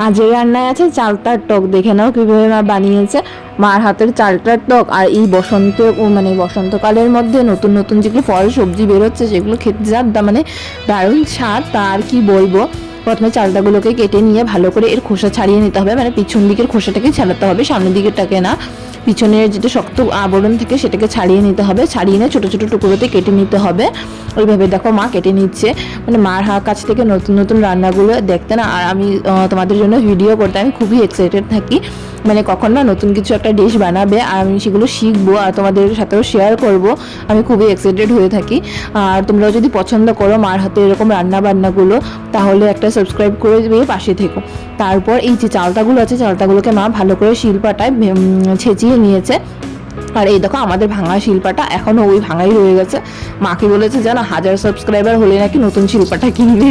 আজের রান্নায় আছে চালতার টক। দেখে নাও কীভাবে মা বানিয়েছে। মার হাতের চালতার টক আর এই বসন্তকালের মধ্যে নতুন নতুন যেগুলো ফল সবজি বেরোচ্ছে সেগুলো খেতে মানে দারুণ স্বাদ, তা আর কি বলবো। প্রথমে চালতাগুলোকে কেটে নিয়ে ভালো করে এর খোসা ছাড়িয়ে নিতে হবে, মানে পিছন দিকের খোসাটাকে ছাড়াতে হবে, সামনের দিকেরটাকে না। পিছনের যেটা শক্ত আবরণ থেকে সেটাকে ছাড়িয়ে নিতে হবে, ছাড়িয়ে নিয়ে ছোটো ছোটো টুকরোতে কেটে নিতে হবে। ওইভাবে দেখো মা কেটে নিচ্ছে। মানে মার কাছ থেকে নতুন নতুন রান্নাগুলো দেখতে না, আর আমি তোমাদের জন্য ভিডিও করতে আমি খুবই এক্সাইটেড থাকি। মানে কখন না নতুন কিছু একটা ডিশ বানাবে আর আমি সেগুলো শিখবো আর তোমাদের সাথেও শেয়ার করব, আমি খুবই এক্সাইটেড হয়ে থাকি। আর তোমরাও যদি পছন্দ করো মার হাতে এরকম বান্নাগুলো, তাহলে একটা সাবস্ক্রাইব করে দিয়ে পাশে থেকো। তারপর এই যে চালতাগুলো আছে, চালতাগুলোকে মা ভালো করে শিলপাটায় ছেঁচিয়ে নিয়েছে। আর এই দেখো আমাদের ভাঙা শিল্পাটা এখনও ওই ভাঙাই রয়ে গেছে। মাকে বলেছে জানো 1000 সাবস্ক্রাইবার হলে নাকি নতুন শিল্পাটা কিনবে।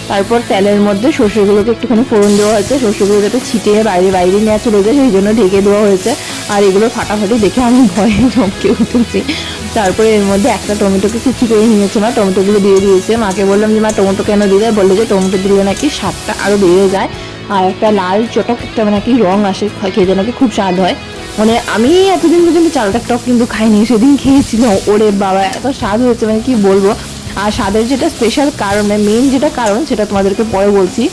তারপর তেলের মধ্যে সর্ষেগুলোকে একটুখানি ফোড়ন দেওয়া হয়েছে, সর্ষেগুলো যাতে ছিটিয়ে বাইরে নিয়ে চলে যায় সেই জন্য ঢেকে দেওয়া হয়েছে। আর এগুলো ফাটাফাটি দেখে আমি ভয়ে চমকে উঠেছি। তারপরে এর মধ্যে একটা টমেটোকে কুচি করে নিয়েছে মা, টমেটোগুলো দিয়ে দিয়েছে। মাকে বললাম যে মা টমেটো কেন দিলে, বললো যে টমেটো দিলে নাকি স্বাদটা আরও বেড়ে যায় আর একটা লাল চটক একটা নাকি রং আসে, খেতে নাকি খুব স্বাদ হয়। মানে আমি এতদিন পর্যন্ত চালতার টক কিন্তু খাইনি, সেদিন খেয়েছিলাম, ওরে বাবা এত স্বাদ হয়েছে মানে কি বলবো। আর স্বাদের যেটা স্পেশাল কারণ, মানে মেন যেটা কারণ সেটা তোমাদেরকে পরে বলছি।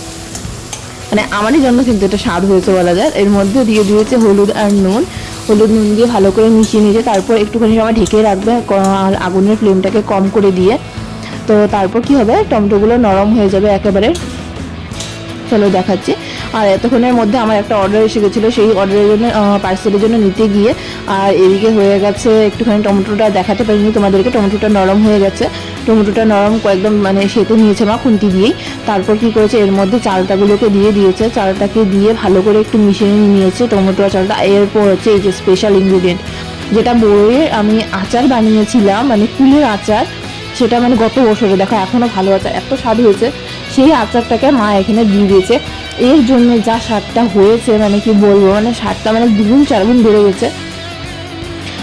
মানে আমারই জন্য কিন্তু এটা স্বাদ হয়েছে বলা যায়। এর মধ্যে দিয়ে দিয়েছে হলুদ আর নুন, হলুদ নুন দিয়ে ভালো করে মিশিয়ে নিয়েছে। তারপর একটুখানি সময় ঢেকে রাখবে আগুনের ফ্লেমটাকে কম করে দিয়ে। তো তারপর কি হবে, টমেটোগুলো নরম হয়ে যাবে একেবারে। চলো দেখাচ্ছি। আর এতক্ষণের মধ্যে আমার একটা অর্ডার এসে গেছিলো, সেই অর্ডারের জন্য পার্সেলের জন্য নিতে গিয়ে আর এদিকে হয়ে গেছে একটুখানি টমেটোটা দেখাতে পারিনি তোমাদেরকে, টমেটোটা নরম হয়ে গেছে। টমেটোটা নরম একদম মানে সেতে নিয়েছে মা খুন্তি দিয়েই। তারপর কি করেছে, এর মধ্যে চালতাগুলোকে দিয়ে দিয়েছে, চালটাকে দিয়ে ভালো করে একটু মিশিয়ে নিয়েছে টমেটো আর চালটা। এরপর হচ্ছে এই যে স্পেশাল ইনগ্রিডিয়েন্ট, যেটা বইয়ের আমি আচার বানিয়েছিলাম, মানে কুলের আচার, সেটা মানে গত বছরে দেখো এখনও ভালো আচার এত স্বাদ হয়েছে, সেই আচারটাকে মা এখানে দিয়ে দিয়েছে। এর জন্য যা স্বাদটা হয়েছে মানে কি বলবো, মানে স্বাদটা মানে 2 4 গুণ বেড়ে গেছে।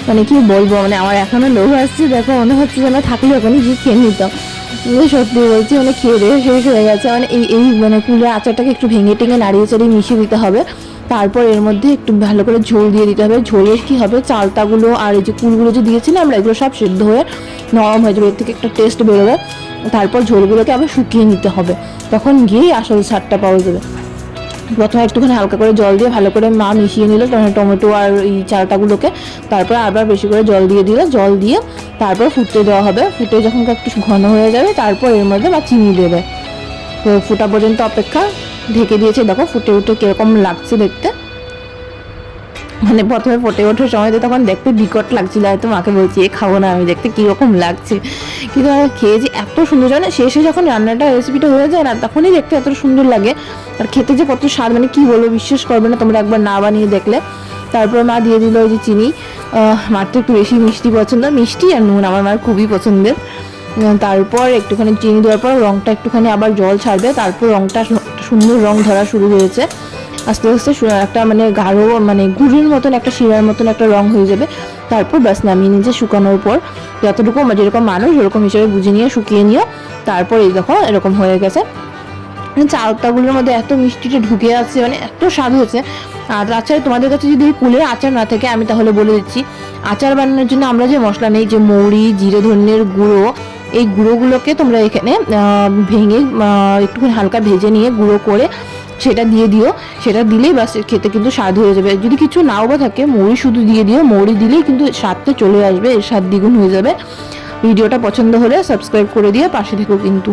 মানে কি বলবো, মানে আমার এখনও লোভ আসছে, দেখো মনে হচ্ছে যেন থাকলে ওখানে গিয়ে খেয়ে নিতাম। সত্যি বলছি, মানে খেয়ে দিয়ে শেষ হয়ে গেছে। মানে এই মানে কুলের আচারটাকে একটু ভেঙে টেঙে নাড়িয়ে চাড়িয়ে মিশিয়ে দিতে হবে। তারপর এর মধ্যে একটু ভালো করে ঝোল দিয়ে দিতে হবে। ঝোলের কি হবে, চালতাগুলো আর এই যে কুলগুলো যে দিয়েছিলাম আমরা, এগুলো সব সেদ্ধ হয়ে নরম হয়ে যাবে, এর থেকে একটা টেস্ট বেরোবে। তারপর ঝোলগুলোকে আবার শুকিয়ে নিতে হবে, তখন গিয়েই আসল স্বাদটা পাওয়া যাবে। প্রথমে একটুখানি হালকা করে জল দিয়ে ভালো করে মা মিশিয়ে নিল টমেটো আর এই চালটাগুলোকে। তারপর আবার বেশি করে জল দিয়ে দিল, জল দিয়ে তারপর ফুটতে দেওয়া হবে। ফুটে যখন একটু ঘন হয়ে যাবে তারপর এর মধ্যে মা চিনি দেবে। তো ফুটা পর্যন্ত অপেক্ষা, ঢেকে দিয়েছে। দেখো ফুটে উঠে কীরকম লাগছে দেখতে। মানে প্রথমে ফুটে ওঠার সময় তো তখন দেখতে বিকট লাগছিল, হয়তো মাকে বলছি এ খাবো না আমি, দেখতে কীরকম লাগছে। কিন্তু আমি খেয়েছি এত সুন্দর, মানে শেষে যখন রান্নাটা রেসিপিটা হয়ে যায় না তখনই দেখতে এত সুন্দর লাগে। আর খেতে যে কত স্বাদ, মানে কী বলবো, বিশ্বাস করবে না তোমরা একবার না বানিয়ে দেখলে। তারপর মা দিয়ে দিল ওই যে চিনি। মার তো একটু বেশি মিষ্টি পছন্দ, মিষ্টি আর নুন আমার মার খুবই পছন্দের। তারপর একটুখানি চিনি দেওয়ার পর রঙটা একটুখানি আবার জল ছাড়বে, তারপর রঙটা সুন্দর রঙ ধরা শুরু হয়েছে। আস্তে আস্তে একটা মানে গাঢ় মানে গুড়ের মতন একটা শিরার মতন একটা রং হয়ে যাবে। তারপর ব্যাস নামিয়ে নিচে শুকানোর পর যতটুকু যেরকম মানুষ ওরকম হিসেবে বুঝে নিয়ে শুকিয়ে নিও। তারপর এই দেখো এরকম হয়ে গেছে। চালতাগুলোর মধ্যে এত মিষ্টিটা ঢুকে আছে, মানে এত স্বাদ হয়েছে। আর তাছাড়া তোমাদের কাছে যদি কুলের আচার না থাকে আমি তাহলে বলে দিচ্ছি, আচার বানানোর জন্য আমরা যে মশলা নেই, যে মৌরি, জিরে, ধনের গুঁড়ো, এই গুঁড়োগুলোকে তোমরা এখানে ভেঙে একটুখানি হালকা ভেজে নিয়ে গুঁড়ো করে সেটা দিয়ে দিও। সেটা দিলেই বাস খেতে কিন্তু স্বাদ হয়ে যাবে। যদি কিছু নাও বা থাকে মৌরি শুধু দিয়ে দিও, মৌরি দিলেই কিন্তু স্বাদটা চলে আসবে, এর স্বাদ দ্বিগুণ হয়ে যাবে। ভিডিওটা পছন্দ হলে সাবস্ক্রাইব করে দিয়ে পাশে থেকো কিন্তু।